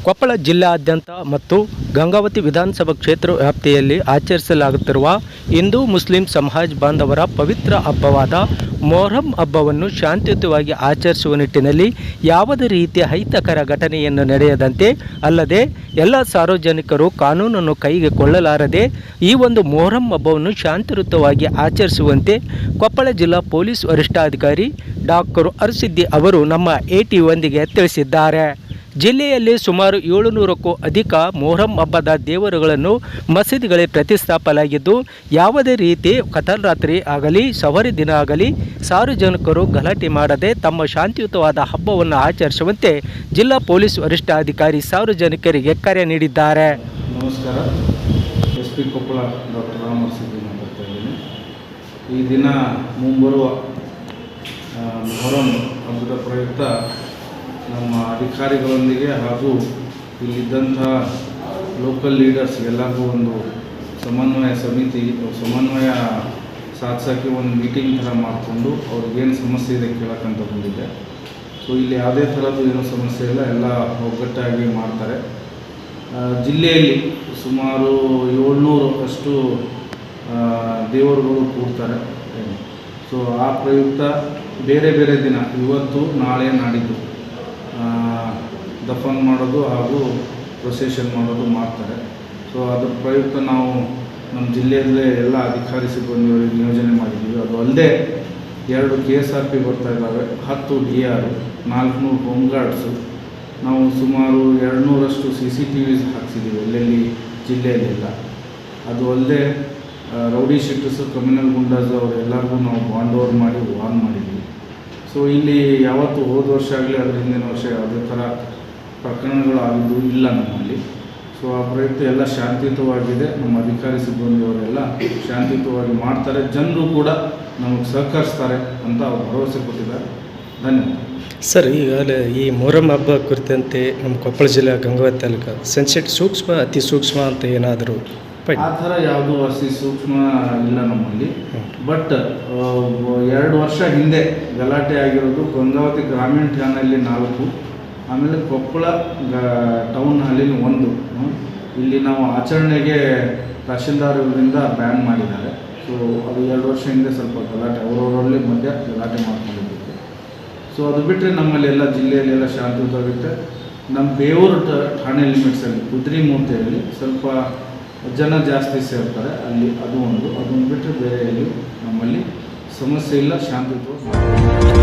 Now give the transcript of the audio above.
ಕೊಪ್ಪಳ ಜಿಲ್ಲೆಯಾದ್ಯಂತ ಮತ್ತು ಗಂಗಾವತಿ ವಿಧಾನಸಭಾ ಕ್ಷೇತ್ರ ವ್ಯಾಪ್ತಿಯಲ್ಲಿ ಆಚರಿಸಲಾಗುತ್ತಿರುವ ಹಿಂದೂ ಮುಸ್ಲಿಂ ಸಮಾಜ ಬಾಂಧವರ ಪವಿತ್ರ ಹಬ್ಬವಾದ ಮೊಹರಂ ಹಬ್ಬವನ್ನು ಶಾಂತಿಯುತವಾಗಿ ಆಚರಿಸುವ ನಿಟ್ಟಿನಲ್ಲಿ ಯಾವುದೇ ರೀತಿಯ ಅಹಿತಕರ ಘಟನೆಯನ್ನು ನಡೆಯದಂತೆ ಅಲ್ಲದೆ ಎಲ್ಲ ಸಾರ್ವಜನಿಕರು ಕಾನೂನನ್ನು ಕೈಗೆ ಕೊಳ್ಳಲಾರದೆ ಈ ಒಂದು ಮೊಹರಂ ಹಬ್ಬವನ್ನು ಶಾಂತಿಯುತವಾಗಿ ಆಚರಿಸುವಂತೆ ಕೊಪ್ಪಳ ಜಿಲ್ಲಾ ಪೊಲೀಸ್ ವರಿಷ್ಠಾಧಿಕಾರಿ ಡಾಕ್ಟರ್ ಅರಸಿದ್ದಿ ಅವರು ನಮ್ಮ AT1 ತಿಳಿಸಿದ್ದಾರೆ. ಜಿಲ್ಲೆಯಲ್ಲಿ ಸುಮಾರು 700ಕ್ಕೂ ಅಧಿಕ ಮೊಹರಂ ಹಬ್ಬದ ದೇವರುಗಳನ್ನು ಮಸೀದಿಗಳಿಗೆ ಪ್ರತಿಷ್ಠಾಪಿಸಲಾಗಿದ್ದು, ಯಾವುದೇ ರೀತಿ ಕತಲ್ರಾತ್ರಿ ಆಗಲಿ ಸವಾರಿ ದಿನ ಆಗಲಿ ಸಾರ್ವಜನಿಕರು ಗಲಾಟೆ ಮಾಡದೆ ತಮ್ಮ ಶಾಂತಿಯುತವಾದ ಹಬ್ಬವನ್ನು ಆಚರಿಸುವಂತೆ ಜಿಲ್ಲಾ ಪೊಲೀಸ್ ವರಿಷ್ಠಾಧಿಕಾರಿ ಸಾರ್ವಜನಿಕರಿಗೆ ಕರೆ ನೀಡಿದ್ದಾರೆ. ನಮಸ್ಕಾರ. SP ಕೊಪ್ಪಳ ಡಾಕ್ಟರ್ ಅರಸಿದ್ದಿ ಮಾತಾಡ್ತಾ ಇದ್ದೀನಿ. ಈ ದಿನ ಮುಂಬರುವ ಮೊಹರಂ ಹಬ್ಬದ ಪ್ರಯುಕ್ತ ನಮ್ಮ ಅಧಿಕಾರಿಗಳೊಂದಿಗೆ ಹಾಗೂ ಇಲ್ಲಿದ್ದಂಥ ಲೋಕಲ್ ಲೀಡರ್ಸ್ ಎಲ್ಲರಿಗೂ ಒಂದು ಸಮನ್ವಯ ಸಾಧಿಸೋಕ್ಕೆ ಒಂದು ಮೀಟಿಂಗ್ ಥರ ಮಾಡಿಕೊಂಡು ಅವ್ರಿಗೇನು ಸಮಸ್ಯೆ ಇದೆ ಕೇಳೋಕ್ಕಂತ ಬಂದಿದ್ದೆ. ಸೊ ಇಲ್ಲಿ ಯಾವುದೇ ಥರದ್ದು ಏನೂ ಸಮಸ್ಯೆ ಇಲ್ಲ, ಎಲ್ಲ ಒಗ್ಗಟ್ಟಾಗಿ ಮಾಡ್ತಾರೆ. ಜಿಲ್ಲೆಯಲ್ಲಿ ಸುಮಾರು 700 ದೇವರುಗಳು ಕೂಡ್ತಾರೆ. ಸೊ ಆ ಪ್ರಯುಕ್ತ ಬೇರೆ ಬೇರೆ ದಿನ ಇವತ್ತು ನಾಳೆ ನಾಡಿದ್ದು ದಫನ್ ಮಾಡೋದು ಹಾಗೂ ಪ್ರೊಸೆಷನ್ ಮಾಡೋದು ಮಾಡ್ತಾರೆ. ಸೊ ಅದ್ರ ಪ್ರಯುಕ್ತ ನಾವು ನಮ್ಮ ಜಿಲ್ಲೆಯಲ್ಲೇ ಎಲ್ಲ ಅಧಿಕಾರಿ ಸಿಬ್ಬಂದಿಯವರಿಗೆ ನಿಯೋಜನೆ ಮಾಡಿದ್ದೀವಿ. ಅದು ಅಲ್ಲದೆ 2 KSRP ಬರ್ತಾ ಇದ್ದಾವೆ, 10 DR, 400 ಹೋಮ್ ಗಾರ್ಡ್ಸು, ನಾವು ಸುಮಾರು 200 CCTVs ಹಾಕ್ಸಿದ್ದೀವಿ ಎಲ್ಲೆಲ್ಲಿ ಜಿಲ್ಲೆಯಲ್ಲೆಲ್ಲ. ಅದು ಅಲ್ಲದೆ ರೌಡಿ ಶೀಟರ್ಸು, ಕ್ರಿಮಿನಲ್ ಗುಂಡಾಸ್ ಅವರೆಲ್ಲರಿಗೂ ನಾವು ಬಾಂಡ್ ಓವರ್ ಮಾಡಿ ವಾರ್ನ್ ಮಾಡಿದ್ವಿ. ಸೊ ಇಲ್ಲಿ ಯಾವತ್ತು ಹೋದ ವರ್ಷ ಆಗಲಿ ಅದರ ಹಿಂದಿನ ವರ್ಷ ಯಾವುದೇ ಥರ ಪ್ರಕರಣಗಳು ಆಗಿದ್ದು ಇಲ್ಲ ನಮ್ಮಲ್ಲಿ. ಸೊ ಆ ಪ್ರಯುಕ್ತ ಎಲ್ಲ ಶಾಂತಿಯುತವಾಗಿದೆ. ನಮ್ಮ ಅಧಿಕಾರಿ ಸಿಬ್ಬಂದಿಯವರೆಲ್ಲ ಶಾಂತಿಯುತವಾಗಿ ಮಾಡ್ತಾರೆ. ಜನರು ಕೂಡ ನಮಗೆ ಸಹಕರಿಸ್ತಾರೆ ಅಂತ ಅವ್ರು ಭರವಸೆ ಕೊಟ್ಟಿದ್ದಾರೆ. ಧನ್ಯವಾದ. ಸರ್, ಈಗಾಗಲೇ ಈ ಮೊಹರಂ ಹಬ್ಬ ಕುರಿತಂತೆ ನಮ್ಮ ಕೊಪ್ಪಳ ಜಿಲ್ಲೆ ಗಂಗಾವತಿ ತಾಲೂಕು ಸೂಕ್ಷ್ಮ ಅತಿ ಸೂಕ್ಷ್ಮ ಅಂತ ಏನಾದರೂ ಆ ಥರ ಯಾವುದೂ ಅತಿ ಸೂಕ್ಷ್ಮ ಇಲ್ಲ ನಮ್ಮಲ್ಲಿ. ಬಟ್ 2 ವರ್ಷ ಹಿಂದೆ ಗಲಾಟೆ ಆಗಿರೋದು ಗಂಗಾವತಿ ಗ್ರಾಮೀಣ ಠಾಣೆಯಲ್ಲಿ 4, ಆಮೇಲೆ ಕೊಪ್ಪಳ ಟೌನ್ ಹಾಲಿನ 1. ಇಲ್ಲಿ ನಾವು ಆಚರಣೆಗೆ ತಹಶೀಲ್ದಾರ್ ಇವರಿಂದ ಬ್ಯಾನ್ ಮಾಡಿದ್ದಾರೆ. ಸೊ ಅದು 2 ವರ್ಷ ಹಿಂದೆ ಸ್ವಲ್ಪ ಗಲಾಟೆ ಅವರವರಲ್ಲಿ ಮಧ್ಯೆ ಗಲಾಟೆ ಮಾಡ್ಕೊಂಡಿದ್ದಕ್ಕೆ. ಸೊ ಅದು ಬಿಟ್ಟರೆ ನಮ್ಮಲ್ಲಿ ಎಲ್ಲ ಜಿಲ್ಲೆಯಲ್ಲೆಲ್ಲ ಶಾಂತಿಯುತವಾಗುತ್ತೆ. ನಮ್ಮ ಬೇವೂರು ಠಾಣೆ ಲಿಮಿಟ್ಸಲ್ಲಿ ಕುದ್ರಿಮೂರ್ತಿಯಲ್ಲಿ ಸ್ವಲ್ಪ ಜನ ಜಾಸ್ತಿ ಸೇರ್ತಾರೆ, ಅಲ್ಲಿ ಅದು ಒಂದು. ಅದನ್ನು ಬಿಟ್ಟರೆ ಬೇರೆ ಎಲ್ಲಿ ನಮ್ಮಲ್ಲಿ ಸಮಸ್ಯೆ ಇಲ್ಲ, ಶಾಂತಿಯುತವಾಗಿ.